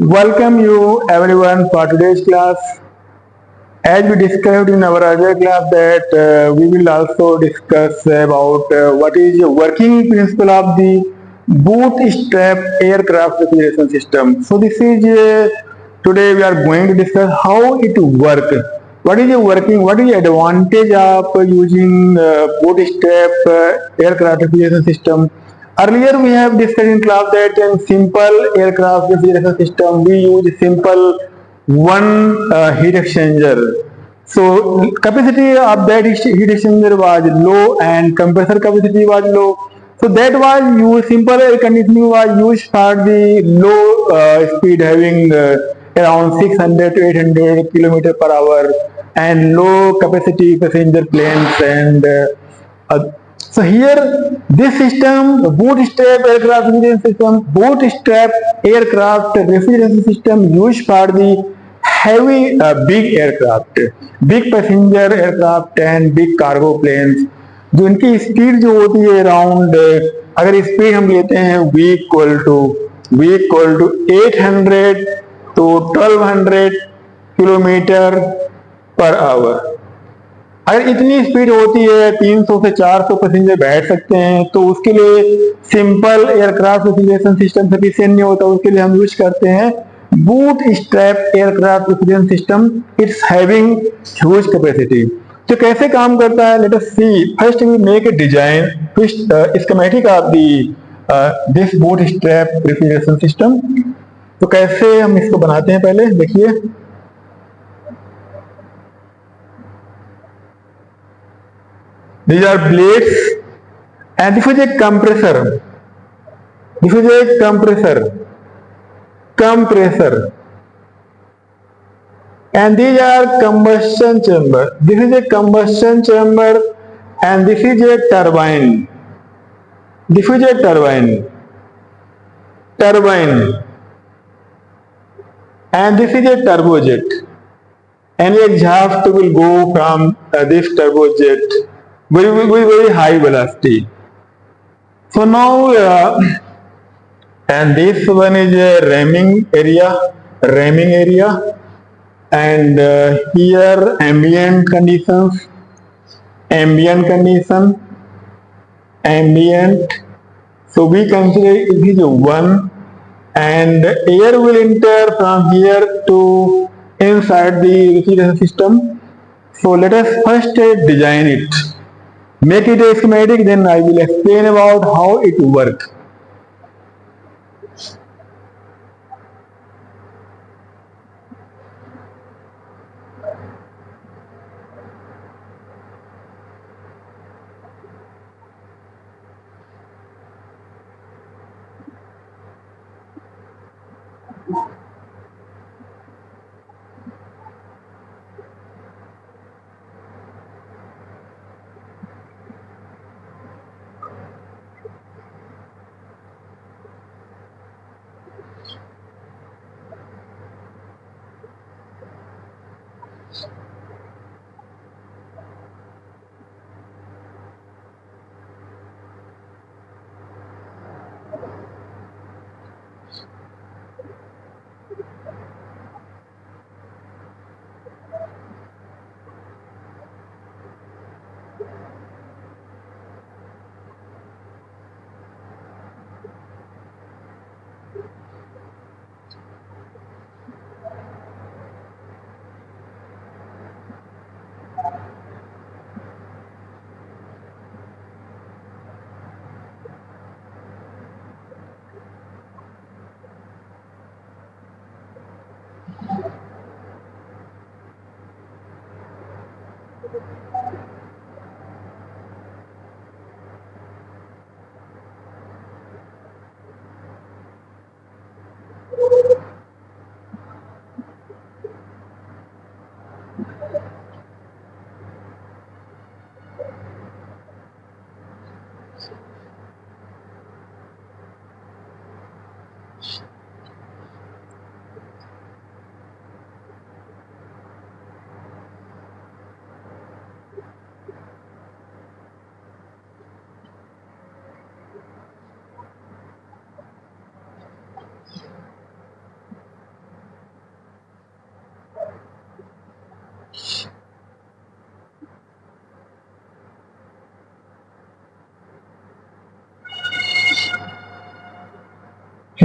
Welcome you everyone for today's class. As we discussed in our other class that we will also discuss about what is the working principle of the bootstrap aircraft refrigeration system. So this is today we are going to discuss how it works. What is the working? What is the advantage of using bootstrap aircraft refrigeration system? Earlier we have discussed in class that in simple aircraft refrigeration system we use simple one heat exchanger. So capacity of that heat exchanger was low and compressor capacity was low. So that was used, simple air conditioning was used for the low speed having around 600 to 800 kilometer per hour and low capacity passenger planes and uh, so here this system, bootstrap aircraft refrigeration system used for the heavy big aircraft, big passenger aircraft and big cargo planes, जो इनकी speed जो होती है around, अगर speed हम लेते हैं v equal to 800 to 1200 kilometre per hour. अगर इतनी स्पीड होती है 300 से 400 पैसेंजर बैठ सकते हैं तो उसके लिए simple aircraft refrigeration system sufficient नहीं होता, उसके लिए हम यूज करते हैं bootstrap aircraft refrigeration system. It's having huge capacity. तो कैसे काम करता है, let us see. First we make a design schematic of the this bootstrap refrigeration system. तो कैसे हम इसको बनाते हैं, पहले देखिए। These are blades and this is a compressor. This is a compressor. And these are combustion chamber. This is a combustion chamber and this is a turbine. This is a turbine. And this is a turbojet. Any exhaust will go from this turbojet very high velocity. So now and this one is a ramming area, and here ambient conditions, ambient. So we consider it is one, and air will enter from here to inside the refrigeration system. So let us first design it, make it a schematic, then I will explain about how it works.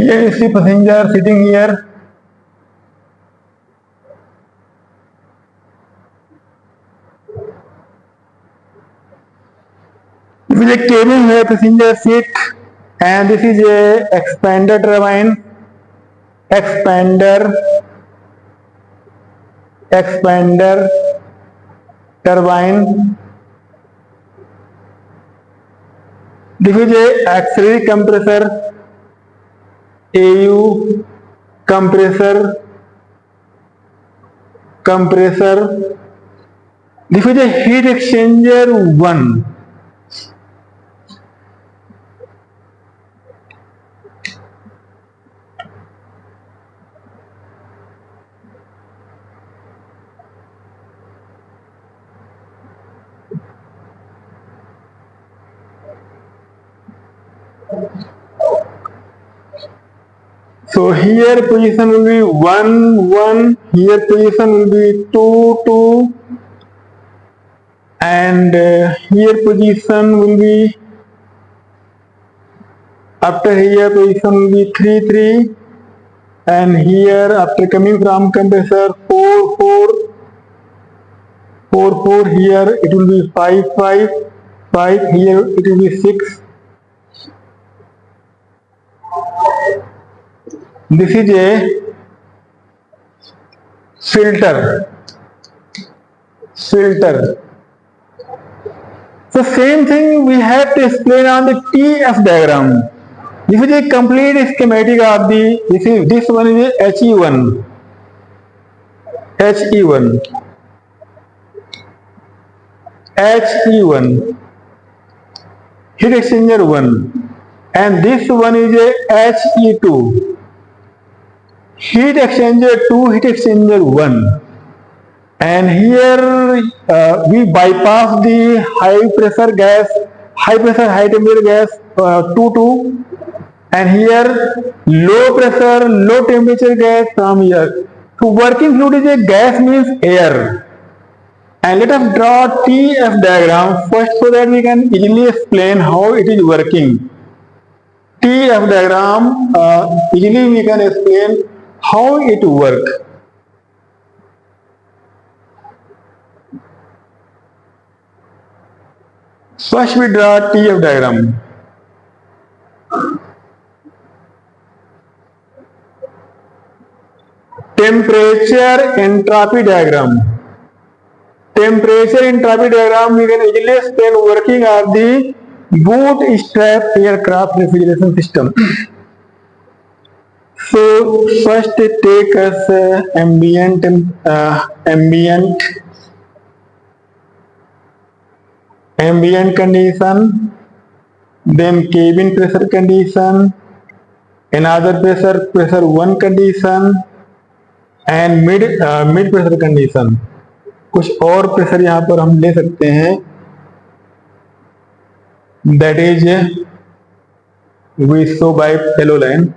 Here is the passenger sitting here. This is a cabin where passenger sit, and this is a expander turbine. Expander turbine. This is a auxiliary compressor. AU compressor. This is a heat exchanger 1. So here position will be 1 1, here position will be 2 2, and here position will be, after here position will be 3 3, and here after coming from compressor 4 4, here it will be 5 5 5, here it will be 6. This is a filter. So same thing we have to explain on the TF diagram. This is a complete schematic of the, this one is a HE1. Heat exchanger 1, and this one is a HE2. Heat exchanger 2, heat exchanger 1, and here we bypass the high pressure high temperature gas 2 2, and here low pressure low temperature gas from here. So working fluid is a gas, means air, and let us draw TF diagram first so that we can easily explain how it is working. TF diagram, easily we can explain how it works. First we draw TF diagram. Temperature entropy diagram. We can easily explain working of the bootstrap aircraft refrigeration system. So first take us ambient condition, then cabin pressure condition, another pressure 1 condition, and mid pressure condition. कुछ और pressure यहाँ पर हम ले सकते हैं, that is we show by yellow line.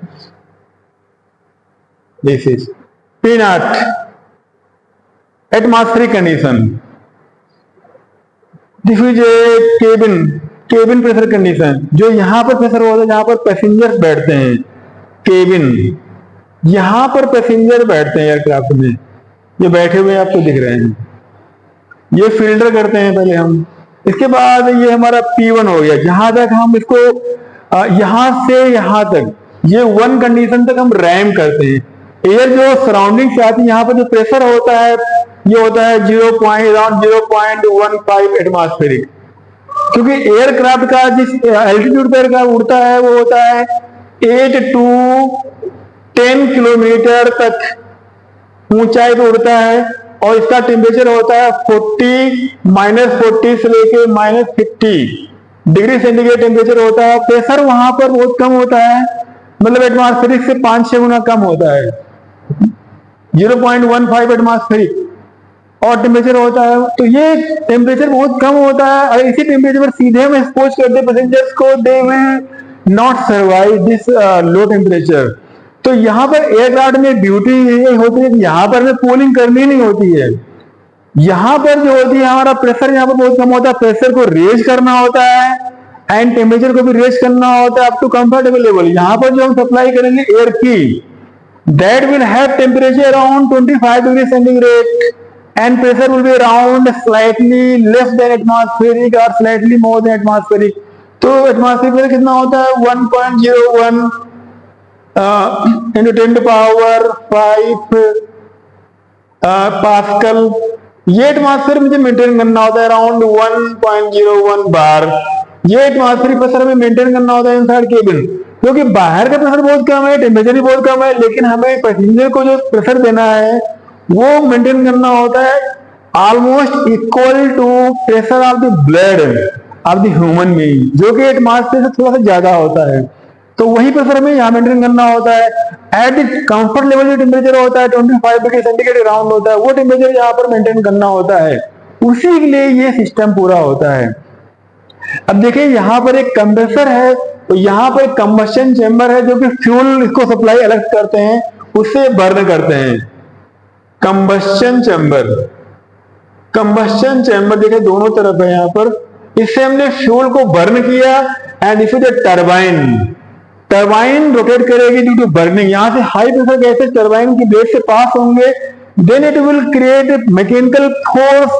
This is P0, atmospheric condition. This is a cabin pressure condition. जो यहाँ पर प्रेशर होता है, जहाँ पर पैसेंजर्स बैठते हैं, केबिन, यहाँ पर पैसेंजर बैठते हैं एयरक्राफ्ट में, ये बैठे हुए आपको दिख रहे हैं, ये फिल्टर करते हैं पहले हम। इसके बाद ये हमारा P1 हो गया, जहां तक हम इसको यहां से यहां तक, ये 1 कंडीशन तक हम रैम करते हैं। एयर जो सराउंडिंग से आती है, यहाँ पर जो प्रेशर होता है ये होता है 0.15 एटमॉस्फेरिक, क्योंकि एयरक्राफ्ट का जिस एल्टीट्यूड पर एयरक्राफ्ट उड़ता है वो होता है 8 to 10 किलोमीटर तक ऊंचाई पर उड़ता है, और इसका टेम्परेचर होता है -40 से लेके -50 डिग्री सेंटीग्रेड टेम्परेचर होता है। प्रेशर वहां पर बहुत कम होता है, मतलब एटमॉस्फेरिक से 5-6 गुना कम होता है, 0.15 एटमॉस्फेरिक, और टेम्परेचर होता है, तो ये टेम्परेचर बहुत कम होता है। और इसी टेम्परेचर पर सीधे हम एक्सपोज करते पैसेंजर्स को, they will not survive this low temperature. तो यहाँ पर एयरक्राफ्ट में ब्यूटी ये होती है कि यहाँ पर हमें कूलिंग करनी नहीं होती है। यहाँ पर जो होती है हमारा प्रेशर यहाँ पर बहुत कम होता है, प्रेशर को रेज करना होता है, एंड टेम्परेचर को भी रेज करना होता है अप टू कंफर्टेबल लेवल। यहाँ पर जो हम सप्लाई करेंगे एयर की, that will have temperature around 25 degree centigrade and pressure will be around slightly less than atmospheric और स्लाइटली मोर देन एटमॉस्फेरिक। तो एटमॉस्फेरिक प्रेशर कितना होता है 1.01 into 10 to power 5 पास्कल। ये एटमॉस्फेयर मुझे मेंटेन करना होता है अराउंड 1.01 बार। ये एटमॉस्फेरिक प्रेशर में मेंटेन करना होता है इनसाइड केबिन, क्योंकि बाहर का प्रेशर बहुत कम है, टेम्परेचर भी बहुत कम है, लेकिन हमें पैसेंजर को जो प्रेशर देना है वो मेंटेन करना होता है almost equal to pressure of the blood of the human being, जो कि एटमॉस्फेयर से थोड़ा सा ज्यादा होता है। तो वही प्रेशर हमें यहाँ मेंटेन करना होता है। एट कंफर्ट लेवल जो टेम्परेचर होता है 25 डिग्री सेंटीग्रेड अराउंड होता है, वो टेम्परेचर यहाँ पर मेंटेन करना होता है। उसी के लिए ये सिस्टम पूरा होता है। अब देखिए यहाँ पर एक कंप्रेसर है, तो यहाँ पर एक कंबस्शन चेंबर है जो कि फ्यूल इसको सप्लाई अलग करते हैं, उससे बर्न करते हैं। कंबस्शन चेंबर देखिए दोनों तरफ है यहाँ पर। इससे हमने फ्यूल को बर्न किया and if the turbine rotate करेगी ड्यू टू बर्निंग। यहाँ से हाई प्रेशर गैसेस टरबाइन की ब्लेड से पास होंगे, then it will create mechanical force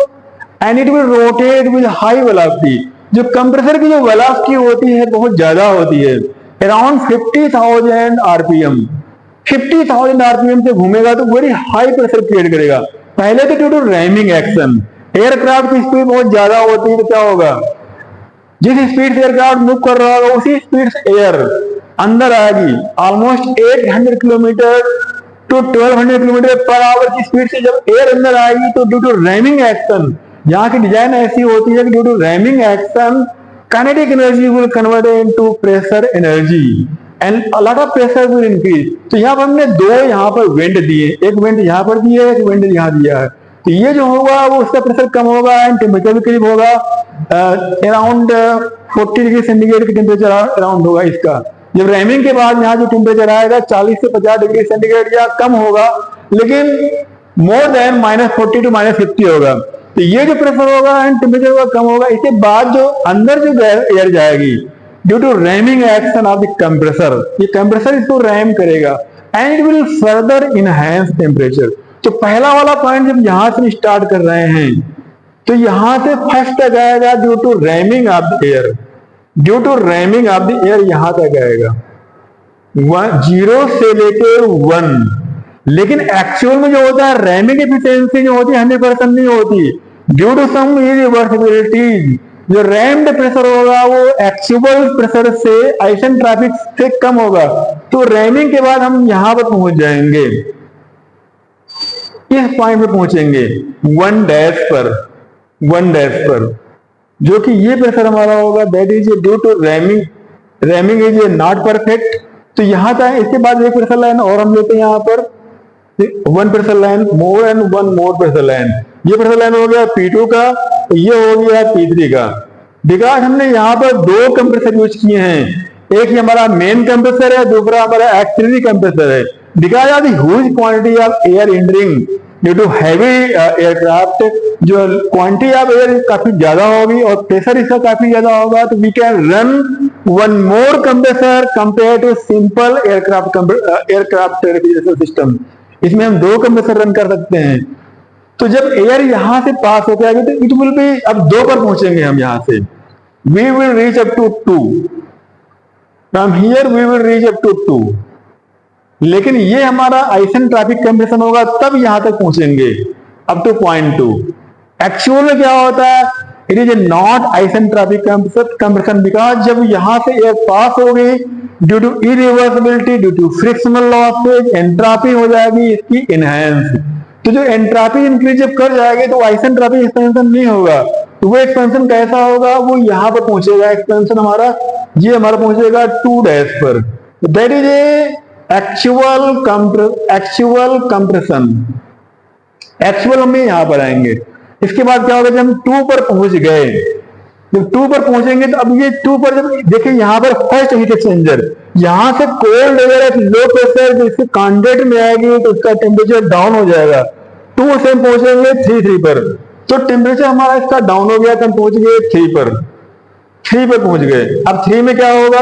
and it will rotate with high velocity. जो कंप्रेसर की जो वेलोसिटी होती है बहुत ज्यादा होती है, अराउंड 50,000 आरपीएम। 50,000 आरपीएम से घूमेगा तो वेरी हाई प्रेशर क्रिएट करेगा। पहले तो due to ramming action, aircraft की स्पीड बहुत ज्यादा होती है, तो क्या होगा, जिस स्पीड से एयरक्राफ्ट मूव कर रहा होगा उसी स्पीड से एयर अंदर आएगी। Almost 800 kilometre to 1200 kilometre per hour की स्पीड से जब एयर अंदर आएगी तो ड्यू टू रैमिंग एक्शन, यहाँ की डिजाइन ऐसी होती है कि due to ramming action kinetic energy will convert into pressure energy and a lot of pressure will increase. तो यहाँ पर हमने दो यहाँ पर वेंट दिए, एक वेंट यहाँ पर दिया है, एक वेंट यहाँ दिया है। तो ये जो होगा वो उसका प्रेशर कम होगा एंड टेम्परेचर भी करीब होगा अराउंड 40 डिग्री सेंटीग्रेड की टेम्परेचर अराउंड होगा इसका। जब रैमिंग के बाद यहाँ जो टेम्परेचर आएगा 40 से 50 डिग्री सेंटीग्रेड या कम होगा, लेकिन मोर देन -40 टू -50 होगा। तो ये जो प्रेशर होगा एंड टेम्परेचर होगा कम होगा। इसके बाद जो अंदर जो एयर जाएगी due to ramming action of the compressor, ये कंप्रेसर इसको रैम करेगा and it will further enhance temperature. तो पहला वाला पॉइंट जब यहां से स्टार्ट कर रहे हैं तो यहां से फर्स्ट तक आएगा due to ramming of the air, due to ramming of the air यहां तक आएगा 0 से लेके 1। लेकिन एक्चुअल में जो होता है रैमिंग एफिशिएंसी जो होती है 100% नहीं होती, ड्यू टू सम इरिवर्सिबिलिटीज। जो रैम्ड प्रेशर होगा वो एक्चुअल प्रेशर से आइसेंट्रोपिक से कम होगा। तो रैमिंग के बाद हम यहां पर पहुंच जाएंगे, इस पॉइंट पे पहुंचेंगे 1 डैश पर, जो कि ये प्रेशर हमारा होगा, that is due to ramming. Ramming is not perfect. तो यहां तक, इसके बाद एक प्रेशर लाइन और हम लेते हैं यहाँ पर 1 pressure line more and 1 more pressure line. ये प्रेशर लाइन हो गया P2 का, ये हो गया P3 का। बिकॉज हमने यहाँ पर 2 कंप्रेसर यूज किए हैं, एक ही हमारा मेन कंप्रेसर है, दूसरा हमारा एक्सिलरी कंप्रेसर है। Because of the huge quantity of air entering due to heavy aircraft, जो क्वांटिटी ऑफ एयर काफी ज्यादा होगी और प्रेशर इसका काफी ज्यादा होगा, तो we can run 1 more compressor compare to simple aircraft refrigeration system. इसमें हम 2 कंप्रेसर रन कर सकते हैं। तो जब एयर यहां से पास होकर आएगी तो इट विल बी, अब 2 पर पहुंचेंगे हम यहां से, we will reach up to 2, from here we will reach up to 2। लेकिन ये हमारा आइसेंट्रोपिक कंप्रेशन होगा तब यहां तक पहुंचेंगे अप टू पॉइंट 2। एक्चुअल में क्या होता है, it is a not isentropic compression, because जब यहां से एयर पास हो गई due to irreversibility, due to frictional losses, entropy हो जाएगी इसकी इनहैंस। तो जो एंट्रोपी इंक्रीज जब कर जाएगी तो आइसेंट्रोपिक एक्सपेंशन नहीं होगा। तो वो एक्सपेंशन कैसा होगा, वो यहां पर पहुंचेगा एक्सपेंशन हमारा, ये हमारा पहुंचेगा 2 डैश पर। That is a actual compression. Actual में यहां पर आएंगे। इसके बाद क्या होगा, जब हम 2 पर पहुंच गए, जब 2 पर पहुंचेंगे तो अब ये 2 पर जब देखिए यहाँ पर फर्स्ट हीट एक्सचेंजर, यहां से कोल्ड एयर लो प्रेशर जिससे कॉन्टेक्ट में आएगी तो उसका टेम्परेचर डाउन हो जाएगा। 2 से हम पहुंचेंगे 3 पर, तो टेम्परेचर हमारा इसका डाउन हो गया तो हम पहुंच गए 3 पर। 3 पे पहुंच गए। अब 3 में क्या होगा,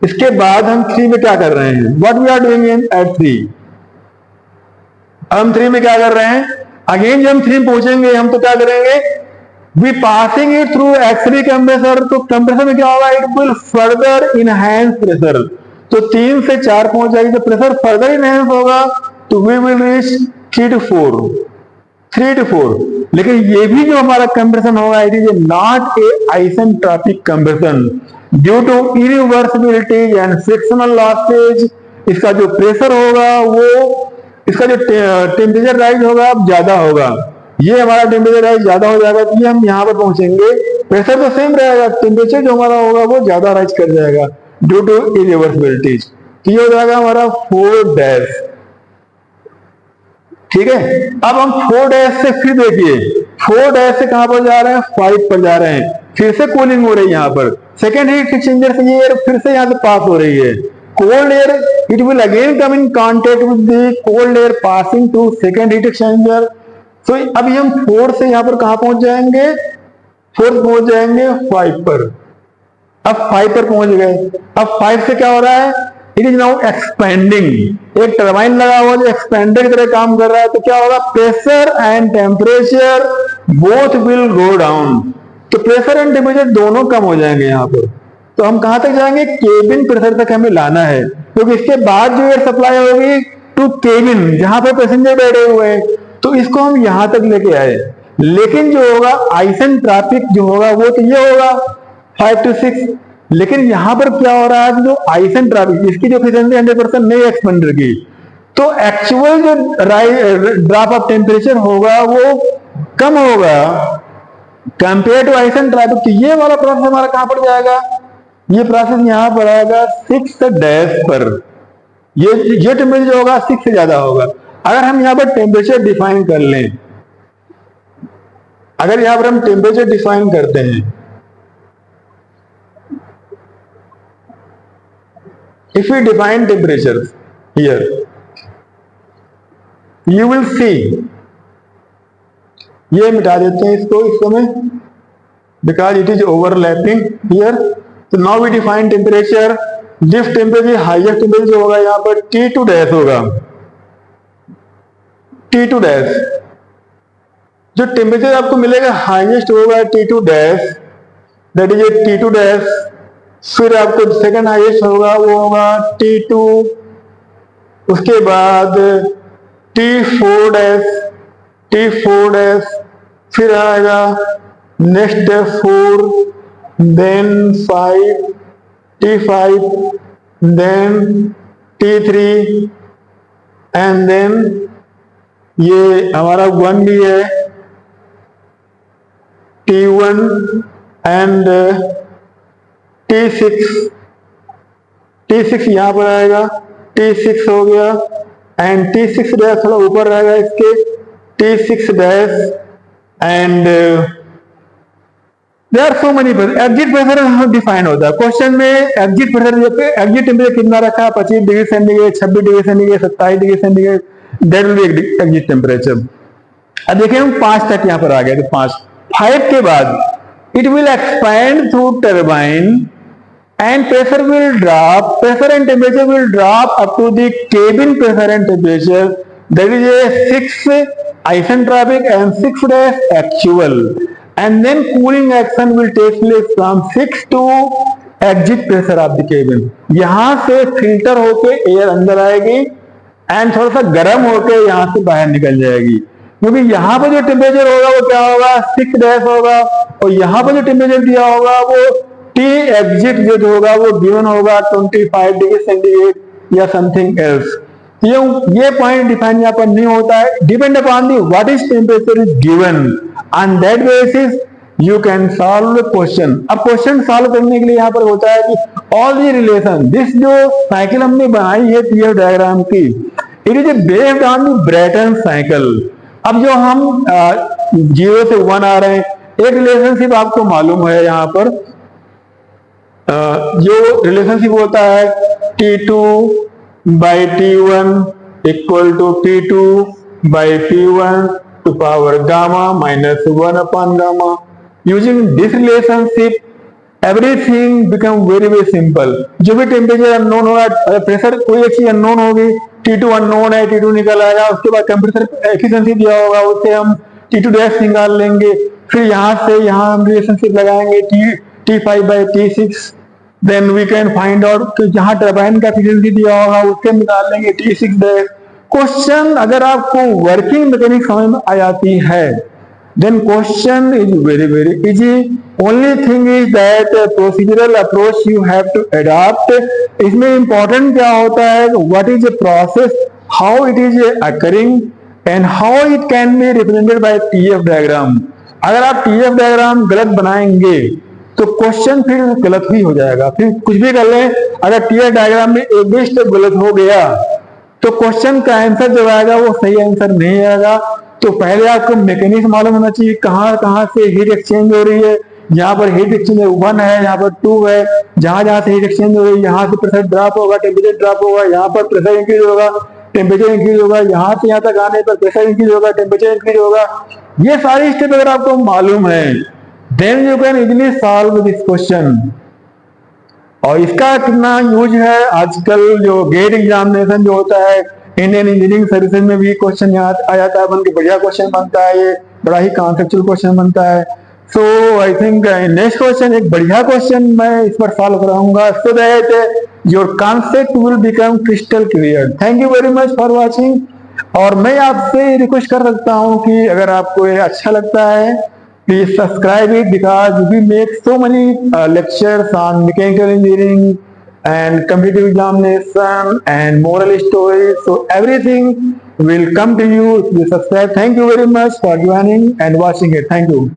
इसके बाद हम 3 में क्या कर रहे हैं, what we are doing in at 3। हम 3 में क्या कर रहे हैं, अगेन जब हम 3 में पहुंचेंगे हम तो क्या करेंगे, वी पासिंग इट थ्रू एक्स3 कंप्रेसर। तो कंप्रेसर में क्या होगा, it will further enhance pressure. तो 3 से 4 पहुंच जाएगी तो प्रेशर फर्दर इनहैंस होगा, तो वी विल रीच 3 to 4। लेकिन ये भी जो हमारा कंप्रेशन होगा, it is not a isentropic compression due to irreversibility and frictional losses. इसका जो प्रेशर होगा वो, इसका जो टेम्परेचर राइज होगा ज्यादा होगा, ये हमारा टेम्परेचर राइज ज्यादा हो जाएगा, तो ये हम यहाँ पर पहुंचेंगे, प्रेशर तो सेम रहेगा, टेम्परेचर जो हमारा होगा वो ज्यादा राइज कर जाएगा ड्यू टू इरिवर्सिबिलिटीज। तो ये हो जाएगा हमारा 4 डैश। ठीक है, अब हम 4 डैश से फिर देखिए, 4 डैश से कहां पर जा रहे हैं, 5 पर जा रहे हैं, फिर से कूलिंग हो रही है यहाँ पर, सेकेंड हीट एक्सचेंजर से ये फिर से यहाँ से पास हो रही है, cold air it will again come in contact with the cold air passing to second heat exchanger। तो अभी हम 4 से यहाँ पर कहां पहुंच जाएंगे, 4 पहुंच जाएंगे 5 पर। अब 5 पर पहुंच गए, अब 5 से क्या हो रहा है, इट इज नाउ एक्सपेंडिंग। एक टरबाइन लगा हुआ जो एक्सपेंडर की तरह काम कर रहा है, तो क्या होगा, pressure and temperature both will go down. तो प्रेशर एंड टेम्परेचर दोनों कम हो जाएंगे यहाँ पर। तो हम कहां तक जाएंगे, केबिन प्रेशर तक हमें लाना है, क्योंकि इसके बाद जो एयर सप्लाई होगी टू केबिन जहां पर पैसेंजर बैठे हुए हैं, तो इसको हम यहां तक लेके आए। लेकिन जो होगा आइसेंट्रोपिक जो होगा वो तो ये होगा 5 to 6। लेकिन यहां पर क्या हो रहा है, जो आइसेंट्रोपिक इसकी जो एफिशिएंसी 100% नहीं एक्सपेंडर की, तो एक्चुअल जो ड्रॉप ऑफ टेम्परेचर होगा वो कम होगा कंपेयर टू आइसेंट्रोपिक। तो ये वाला प्रोसेस हमारा कहां पर जाएगा, ये प्रोसेस यहां पर आएगा 6 डैश पर। ये टेम्परेचर होगा 6 से ज्यादा होगा। अगर हम यहां पर टेम्परेचर डिफाइन कर लें, अगर यहां पर हम टेम्परेचर डिफाइन करते हैं, if we define temperature here, you will see, ये मिटा देते हैं इसको में, because it is overlapping here। तो now we define temperature, this temperature highest temperature होगा यहाँ पर T2 डैश होगा, T2 डैश। जो टेम्परेचर आपको मिलेगा हाईएस्ट होगा T2 dash, that is a T2 dash. फिर आपको सेकंड हाईएस्ट होगा वो होगा T2, उसके बाद T4 डैश, T4 डैश, फिर आएगा next 4, then 5, T5, then T3 and then ये हमारा 1 भी है, T1 एंड T6। T6 यहां पर आएगा, T6 हो गया, एंड T6 डैश थोड़ा ऊपर रहेगा इसके, T6 dash and there are so many. Exit pressure define होता है क्वेश्चन में, एग्जिट प्रेशर, एग्जिट टेम्परेचर कितना रखा, 25 degree centigrade, 26 degree centigrade, 27 degree centigrade, that will be exit temperature. अब देखिए हम 5 तक यहां पर आ गए, तो 5 के बाद it will expand through turbine and pressure will drop, pressure and temperature will drop up to the cabin pressure and temperature, that is a 6 isentropic and 6 dash actual, and then cooling action will take place from 6 to exit pressure of the cabin। यहां से filter होके air अंदर आएगी and थोड़ा सा गर्म होके यहां से बाहर निकल जाएगी, क्योंकि यहां पर जो टेम्परेचर होगा वो क्या होगा, 6 डैश होगा, और यहां पर जो टेम्परेचर दिया होगा वो T एग्जिट जो होगा वो गिवन होगा 25 डिग्री सेंटीग्रेड या समथिंग एल्स। ये पॉइंट डिफाइन यहाँ पर नहीं होता है, depend upon the what is temperature is given, on that basis you can solve the question. अब क्वेश्चन सॉल्व करने के लिए यहाँ पर होता है कि ऑल दी रिलेशन, दिस जो साइकिल हमने बनाई है पीएफ डायग्राम की, it is based on the Brayton cycle. अब जो हम 0 से 1 आ रहे हैं, एक रिलेशनशिप आपको मालूम है यहाँ पर, जो रिलेशनशिप होता है T2 by T1 equal to T2 by P1 to power gamma minus 1 upon gamma. Using this relationship everything become very very simple. जो भी टेम्परेचर अननोन होगा, प्रेशर कोई एक चीज अननोन होगी, T2 अननोन है, T2 निकल आएगा, उसके बाद टेम्परेचर एफिशिएंसी दिया होगा, उससे हम T2 डैश निकाल लेंगे, फिर यहाँ से यहाँ हम रिलेशनशिप लगाएंगे T5 by T6, then we can find out कि जहाँ टरबाइन का एफिशिएंसी दिया होगा उससे निकाल लेंगे T6 डैश। क्वेश्चन अगर आपको वर्किंग मैकेनिक्स समझ में आ जाती है, then question is very very easy. Only thing is that procedural approach you have to adopt. इसमें important क्या होता है, what is the process, how it is occurring and how it can be represented by TF diagram. अगर आप TF diagram गलत बनाएंगे तो question फिर गलत ही हो जाएगा। फिर कुछ भी कर लें, अगर TF diagram में एक भी स्टेप गलत हो गया तो क्वेश्चन का आंसर जो आएगा वो सही आंसर नहीं आएगा। तो पहले आपको मैकेनिक्स मालूम होना चाहिए, कहाँ कहाँ से हीट एक्सचेंज हो रही है। यहाँ पर हीट एक्सचेंज 1 है, यहाँ पर 2 है, जहां जहां से हीट एक्सचेंज हो रही है यहाँ से प्रेशर ड्रॉप होगा, टेम्परेचर ड्रॉप होगा, यहाँ पर प्रेशर इंक्रीज होगा, टेम्परेचर इंक्रीज होगा, यहाँ से यहाँ तक आने पर प्रेशर इंक्रीज होगा, टेम्परेचर इंक्रीज होगा। ये सारी स्टेप अगर आपको मालूम है, then you can easily solve this question. और इसका कितना यूज है, आजकल जो गेट एग्जामिनेशन जो होता है, इंडियन इंजीनियरिंग सर्विसेज में भी क्वेश्चन आ जाता है, बन के बढ़िया क्वेश्चन बनता है, ये बड़ा ही कॉन्सेप्चुअल क्वेश्चन बनता है। सो आई थिंक नेक्स्ट क्वेश्चन एक बढ़िया क्वेश्चन मैं इस पर सॉल्व कराऊंगा, so that your concept will become crystal clear. Thank you very much for watching. और मैं आपसे रिक्वेस्ट कर सकता हूँ कि अगर आपको ये अच्छा लगता है, please subscribe it because we make so many lectures on mechanical engineering and competitive examination and moral stories, so everything will come to you if you subscribe. Thank you very much for joining and watching it. Thank you.